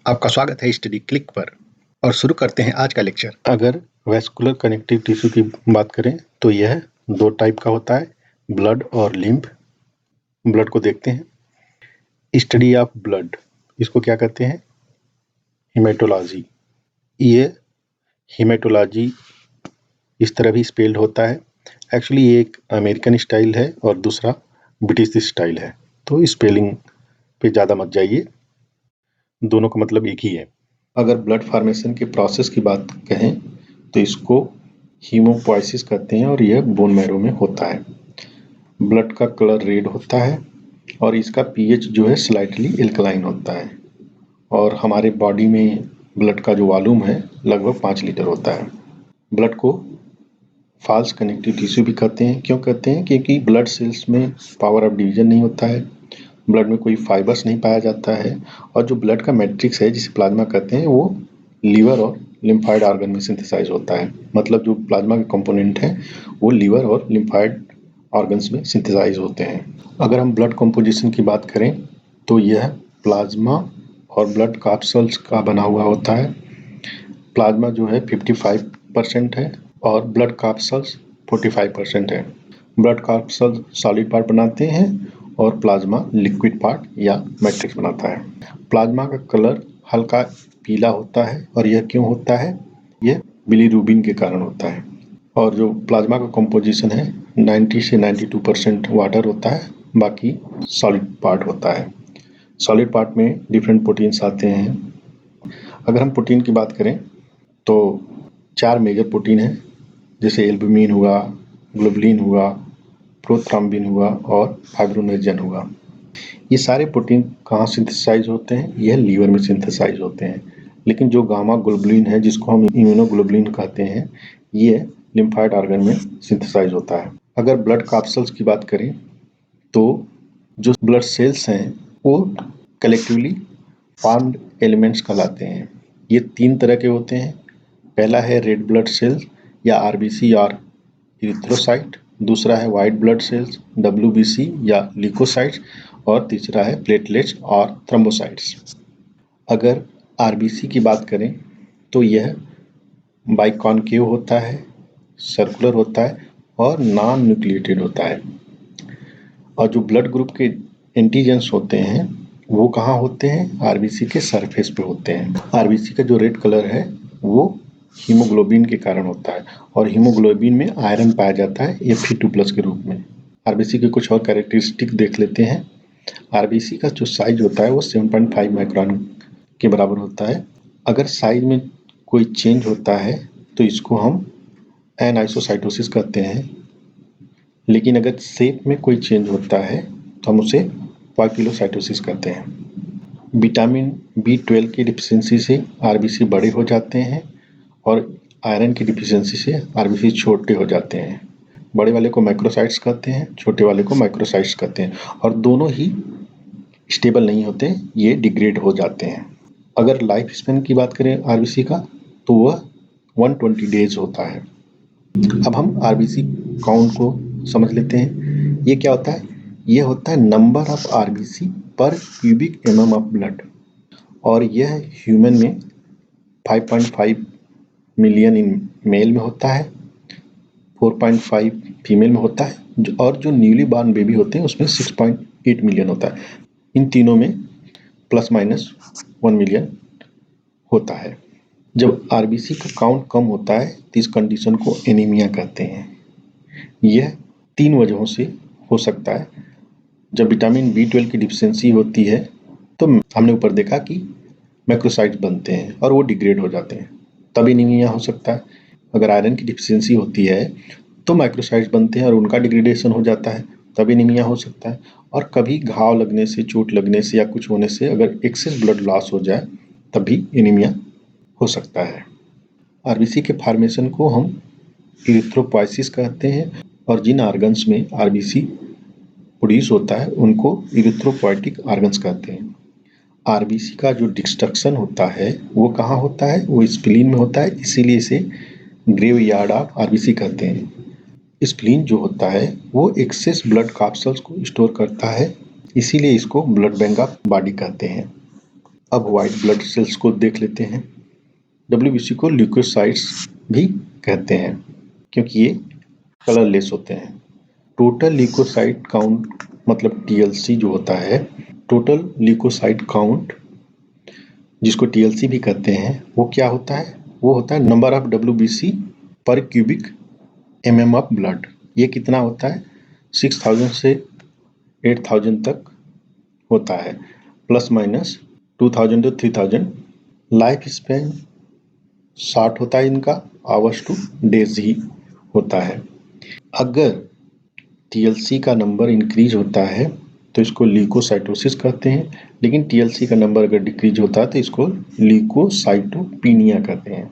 आपका स्वागत है स्टडी क्लिक पर और शुरू करते हैं आज का लेक्चर। अगर वैस्कुलर कनेक्टिव टिश्यू की बात करें तो यह दो टाइप का होता है, ब्लड और लिम्फ। ब्लड को देखते हैं। स्टडी ऑफ ब्लड, इसको क्या कहते हैं? हीमेटोलॉजी। ये हीमेटोलॉजी इस तरह भी स्पेल्ड होता है। एक्चुअली ये एक अमेरिकन स्टाइल है और दूसरा ब्रिटिश स्टाइल है, तो स्पेलिंग पे ज़्यादा मत जाइए, दोनों का मतलब एक ही है। अगर ब्लड फॉर्मेशन के प्रोसेस की बात कहें तो इसको हीमोपोइसिस कहते हैं और यह बोन मैरो में होता है। ब्लड का कलर रेड होता है और इसका पीएच जो है स्लाइटली एल्कलाइन होता है और हमारे बॉडी में ब्लड का जो वॉल्यूम है लगभग 5 लीटर होता है। ब्लड को फॉल्स कनेक्टिव टिश्यू भी कहते हैं। क्यों कहते हैं? क्योंकि ब्लड सेल्स में पावर ऑफ डिवीजन नहीं होता है, ब्लड में कोई फाइबर्स नहीं पाया जाता है और जो ब्लड का मैट्रिक्स है जिसे प्लाज्मा कहते हैं वो लीवर और लिम्फाइड ऑर्गन में सिंथेसाइज होता है। मतलब जो प्लाज्मा के कंपोनेंट हैं वो लीवर और लिम्फाइड ऑर्गन्स में सिंथेसाइज होते हैं। अगर हम ब्लड कंपोजिशन की बात करें तो यह प्लाज्मा और ब्लड कैप्सूल्स का बना हुआ होता है। प्लाज्मा जो है 55% है और ब्लड कैप्सूल्स 45% है। ब्लड कैप्सूल सॉलिड पार्ट बनाते हैं और प्लाज्मा लिक्विड पार्ट या मैट्रिक्स बनाता है। प्लाज्मा का कलर हल्का पीला होता है और यह क्यों होता है? यह बिलीरुबिन के कारण होता है। और जो प्लाज्मा का कंपोजिशन है 90 से 92% वाटर होता है, बाकी सॉलिड पार्ट होता है। सॉलिड पार्ट में डिफरेंट प्रोटीन्स आते हैं। अगर हम प्रोटीन की बात करें तो 4 मेजर प्रोटीन है, जैसे एल्बुमिन हुआ, ग्लोबुलिन हुआ, प्रोथ्रोम्बिन हुआ और फाइब्रोनेक्टिन हुआ। ये सारे प्रोटीन कहाँ सिंथेसाइज होते हैं? यह लीवर में सिंथेसाइज होते हैं। लेकिन जो गामा ग्लोबुलिन है जिसको हम इम्यूनोग्लोबुलिन कहते हैं, ये लिम्फाइड ऑर्गन में सिंथेसाइज होता है। अगर ब्लड कैप्सूल्स की बात करें तो जो ब्लड सेल्स हैं वो कलेक्टिवली फॉर्म्ड एलिमेंट्स कहलाते हैं। ये 3 तरह के होते हैं। पहला है रेड ब्लड सेल्स या आरबीसी और इरिथ्रोसाइट, दूसरा है वाइट ब्लड सेल्स डब्ल्यूबीसी या ल्यूकोसाइट्स और तीसरा है प्लेटलेट्स और थ्रोम्बोसाइट्स। अगर आरबीसी की बात करें तो यह बाइकॉन्केव होता है, सर्कुलर होता है और नॉन न्यूक्लिएटेड होता है। और जो ब्लड ग्रुप के एंटीजेंस होते हैं वो कहाँ होते हैं? आरबीसी के सरफेस पे होते हैं। आरबीसी का जो रेड कलर है वो हीमोग्लोबिन के कारण होता है और हीमोग्लोबिन में आयरन पाया जाता है Fe2+ के रूप में। आरबीसी के कुछ और कैरेक्टरिस्टिक देख लेते हैं। आरबीसी का जो साइज होता है वो 7.5 माइक्रोन के बराबर होता है। अगर साइज में कोई चेंज होता है तो इसको हम एनआइसोसाइटोसिस कहते हैं, लेकिन अगर शेप में कोई चेंज होता है तो हम उसे पॉइकिलोसाइटोसिस कहते हैं। विटामिन B12 की डिफिशियंसी से आरबीसी बड़े हो जाते हैं और आयरन की डिफिशियंसी से आरबीसी छोटे हो जाते हैं। बड़े वाले को मैक्रोसाइट्स कहते हैं, छोटे वाले को माइक्रोसाइट्स कहते हैं और दोनों ही स्टेबल नहीं होते, ये डिग्रेड हो जाते हैं। अगर लाइफ स्पेन की बात करें आरबीसी का तो वह 120 डेज होता है। अब हम आरबीसी काउंट को समझ लेते हैं। ये क्या होता है? ये होता है नंबर ऑफ आरबीसी पर क्यूबिक mm ऑफ ब्लड और यह ह्यूमन में 5.5 मिलियन इन मेल में होता है, 4.5 फीमेल में होता है और जो न्यूली बॉर्न बेबी होते हैं उसमें 6.8 मिलियन होता है। इन तीनों में +- 1 मिलियन होता है। जब आरबीसी का काउंट कम होता है तो इस कंडीशन को एनीमिया कहते हैं। यह 3 वजहों से हो सकता है। जब विटामिन B12 की डिफिशियंसी होती है तो हमने ऊपर देखा कि मैक्रोसाइट्स बनते हैं और वो डिग्रेड हो जाते हैं, तब एनीमिया हो सकता है। अगर आयरन की डिफिशियंसी होती है तो माइक्रोसाइट्स बनते हैं और उनका डिग्रेडेशन हो जाता है, तब एनीमिया हो सकता है। और कभी घाव लगने से, चोट लगने से या कुछ होने से अगर एक्सेस ब्लड लॉस हो जाए तब भी एनीमिया हो सकता है। आरबीसी के फॉर्मेशन को हम इरिथ्रोपोइसिस कहते हैं और जिन ऑर्गन्स में आरबीसी प्रोड्यूस होता है उनको इरिथ्रोपोइटिक ऑर्गन्स कहते हैं। आरबीसी का जो डिस्ट्रक्शन होता है वो कहाँ होता है? वो स्प्लीन में होता है, इसीलिए इसे ग्रेवयार्ड ऑफ आरबीसी कहते हैं। स्प्लीन जो होता है वो एक्सेस ब्लड कैप्सूल्स को स्टोर करता है, इसीलिए इसको ब्लड बैंक ऑफ बॉडी कहते हैं। अब व्हाइट ब्लड सेल्स को देख लेते हैं। WBC को ल्यूकोसाइट्स भी कहते हैं क्योंकि ये कलरलेस होते हैं। टोटल ल्यूकोसाइट काउंट मतलब TLC जो होता है, टोटल ल्यूकोसाइट काउंट जिसको TLC भी कहते हैं, वो क्या होता है? वो होता है नंबर ऑफ WBC पर क्यूबिक mm ऑफ ब्लड। ये कितना होता है? 6000 से 8000 तक होता है, plus minus 2000 to 3000। Life span 60 होता है इनका, आवर्स टू डेज ही होता है। अगर TLC का नंबर इंक्रीज होता है तो इसको ल्यूकोसाइटोसिस कहते हैं, लेकिन TLC का नंबर अगर डिक्रीज होता है तो इसको ल्यूकोसाइटोपिनिया कहते हैं।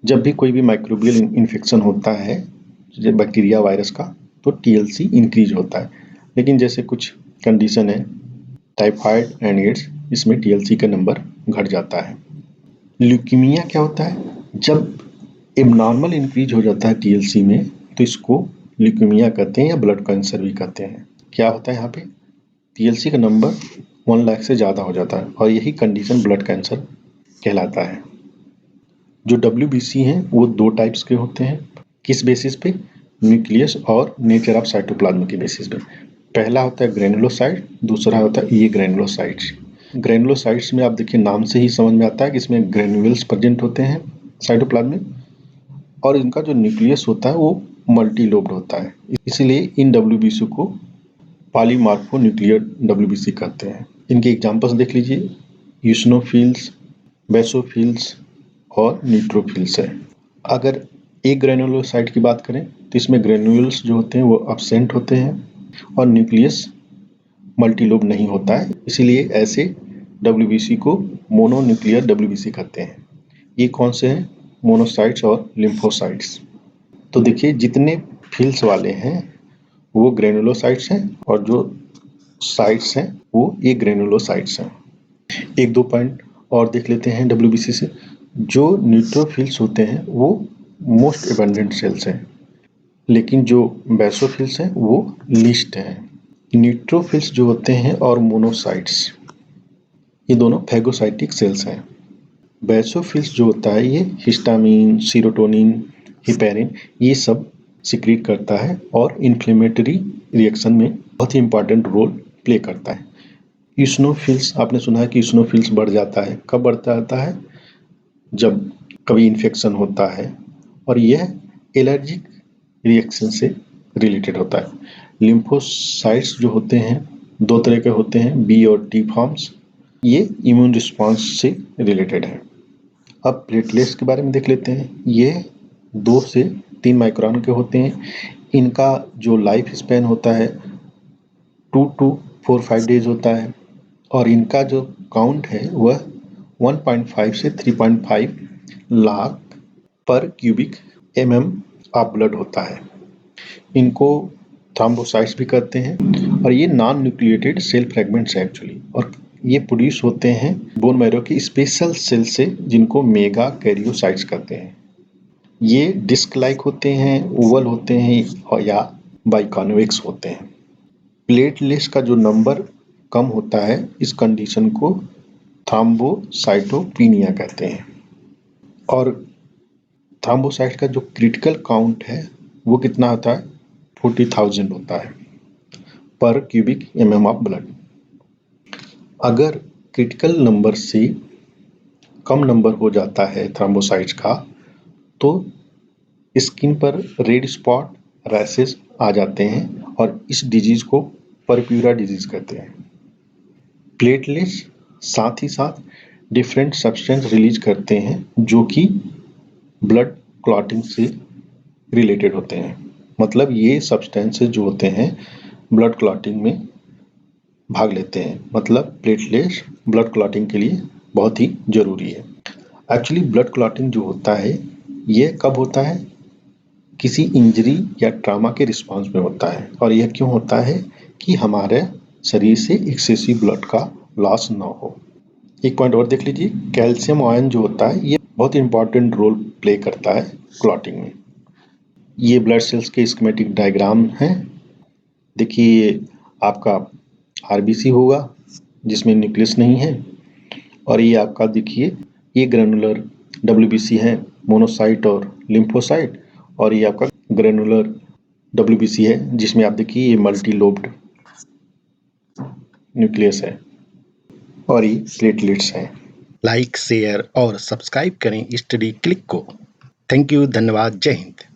जब भी कोई भी माइक्रोबियल इन्फेक्शन होता है, जैसे बैक्टीरिया वायरस का, तो TLC इंक्रीज होता है। लेकिन जैसे कुछ कंडीशन है टाइफाइड एंड एड्स, इसमें TLC का नंबर घट जाता है। ल्यूकीमिया क्या होता है? जब एबनॉर्मल इंक्रीज हो जाता है TLC में तो इसको ल्यूकीमिया कहते हैं या ब्लड कैंसर भी कहते हैं। क्या होता है यहाँ पे? TLC का नंबर 1 लाख से ज़्यादा हो जाता है और यही कंडीशन ब्लड कैंसर कहलाता है। जो WBC हैं वो 2 टाइप्स के होते हैं। किस बेसिस पे? न्यूक्लियस और नेचर ऑफ साइटोप्लाज्म के बेसिस पे। पहला होता है ग्रेनुलोसाइट, दूसरा होता है ये ग्रेनुलोसाइट्स। ग्रेनुलोसाइट्स में आप देखिए नाम से ही समझ में आता है कि इसमें ग्रेन्यूल्स प्रेजेंट होते हैं साइटोप्लाज्म में, और इनका जो न्यूक्लियस होता है वो मल्टीलोब्ड होता है। इसीलिए इन WBC को पॉलीमार्फो न्यूक्लियर WBC कहते हैं। इनके एग्जांपल्स देख लीजिए, यूसिनोफिल्स, बेसोफिल्स और न्यूट्रोफिल्स है। अगर एक ग्रेनुलोसाइट की बात करें तो इसमें ग्रेन्यूल्स जो होते हैं वो एब्सेंट होते हैं और न्यूक्लियस मल्टीलोब नहीं होता है, इसीलिए ऐसे WBC को मोनोन्यूक्लियर WBC कहते हैं। ये कौन से हैं? मोनोसाइट्स और लिम्फोसाइट्स। तो देखिए जितने फिल्स वाले हैं वो ग्रेनुलोसाइट्स हैं और जो साइट्स हैं वो ये ग्रेनुलोसाइट्स हैं। एक दो पॉइंट और देख लेते हैं WBC से। जो न्यूट्रोफिल्स होते हैं वो मोस्ट एबंडेंट सेल्स हैं, लेकिन जो बेसोफिल्स हैं वो लीस्ट हैं। न्यूट्रोफिल्स जो होते हैं और मोनोसाइट्स, ये दोनों फैगोसाइटिक सेल्स हैं। बेसोफिल्स जो होता है ये हिस्टामिन, सीरोटोनिन, हिपेरिन ये सब सिक्रीट करता है और इन्फ्लेमेटरी रिएक्शन में बहुत ही इंपॉर्टेंट रोल प्ले करता है। यूसिनोफिल्स, आपने सुना है कि यूसिनोफिल्स बढ़ जाता है। कब बढ़ता जाता है? जब कभी इन्फेक्शन होता है, और यह एलर्जिक रिएक्शन से रिलेटेड होता है। लिम्फोसाइट्स जो होते हैं 2 तरह के होते हैं, B और T फॉर्म्स। ये इम्यून रिस्पॉन्स से रिलेटेड है। अब प्लेटलेट्स के बारे में देख लेते हैं। ये 2 से 3 माइक्रोन के होते हैं। इनका जो लाइफ स्पैन होता है 2 to 4-5 डेज होता है और इनका जो काउंट है वह 1.5 से 3.5 लाख पर क्यूबिक mm ऑफ ब्लड होता है। इनको थ्रोम्बोसाइट्स भी कहते हैं और ये नॉन न्यूक्लिएटेड सेल फ्रेगमेंट्स हैं एक्चुअली, और ये प्रोड्यूस होते हैं बोन मैरो की स्पेशल सेल से जिनको मेगा कैरियोसाइट्स कहते हैं। ये डिस्क लाइक होते हैं, ओवल होते हैं और या बाइकॉन्वेक्स होते हैं। प्लेटलेट्स का जो नंबर कम होता है इस कंडीशन को थ्रोम्बोसाइटोपिनिया कहते हैं। और थ्रोम्बोसाइट का जो क्रिटिकल काउंट है वो कितना होता है? 40,000 होता है पर क्यूबिक mm ऑफ ब्लड। अगर क्रिटिकल नंबर से कम नंबर हो जाता है थ्रोम्बोसाइट्स का तो स्किन पर रेड स्पॉट, रैशेस आ जाते हैं और इस डिजीज को परप्यूरा डिजीज कहते हैं। प्लेटलेट्स साथ ही साथ डिफरेंट सब्सटेंस रिलीज करते हैं जो कि ब्लड क्लॉटिंग से रिलेटेड होते हैं। मतलब ये सब्सटेंसेस जो होते हैं ब्लड क्लॉटिंग में भाग लेते हैं। मतलब प्लेटलेट्स ब्लड क्लॉटिंग के लिए बहुत ही जरूरी है। एक्चुअली ब्लड क्लॉटिंग जो होता है ये कब होता है? किसी इंजरी या ट्रॉमा के रिस्पॉन्स में होता है। और यह क्यों होता है? कि हमारे शरीर से एक्सेसिव ब्लड का लॉस ना हो। एक पॉइंट और देख लीजिए, कैल्शियम आयन जो होता है ये बहुत इंपॉर्टेंट रोल प्ले करता है क्लॉटिंग में। ये ब्लड सेल्स के स्कीमेटिक डायग्राम हैं। देखिए आपका RBC होगा जिसमें न्यूक्लियस नहीं है, और ये आपका देखिए ये ग्रेनुलर WBC है, मोनोसाइट और लिम्फोसाइट, और ये आपका ग्रेनुलर WBC है जिसमें आप देखिए ये मल्टी लोब्ड न्यूक्लियस है और ये प्लेटलेट्स है। लाइक, शेयर और सब्सक्राइब करें स्टडी क्लिक को। थैंक यू, धन्यवाद, जय हिंद।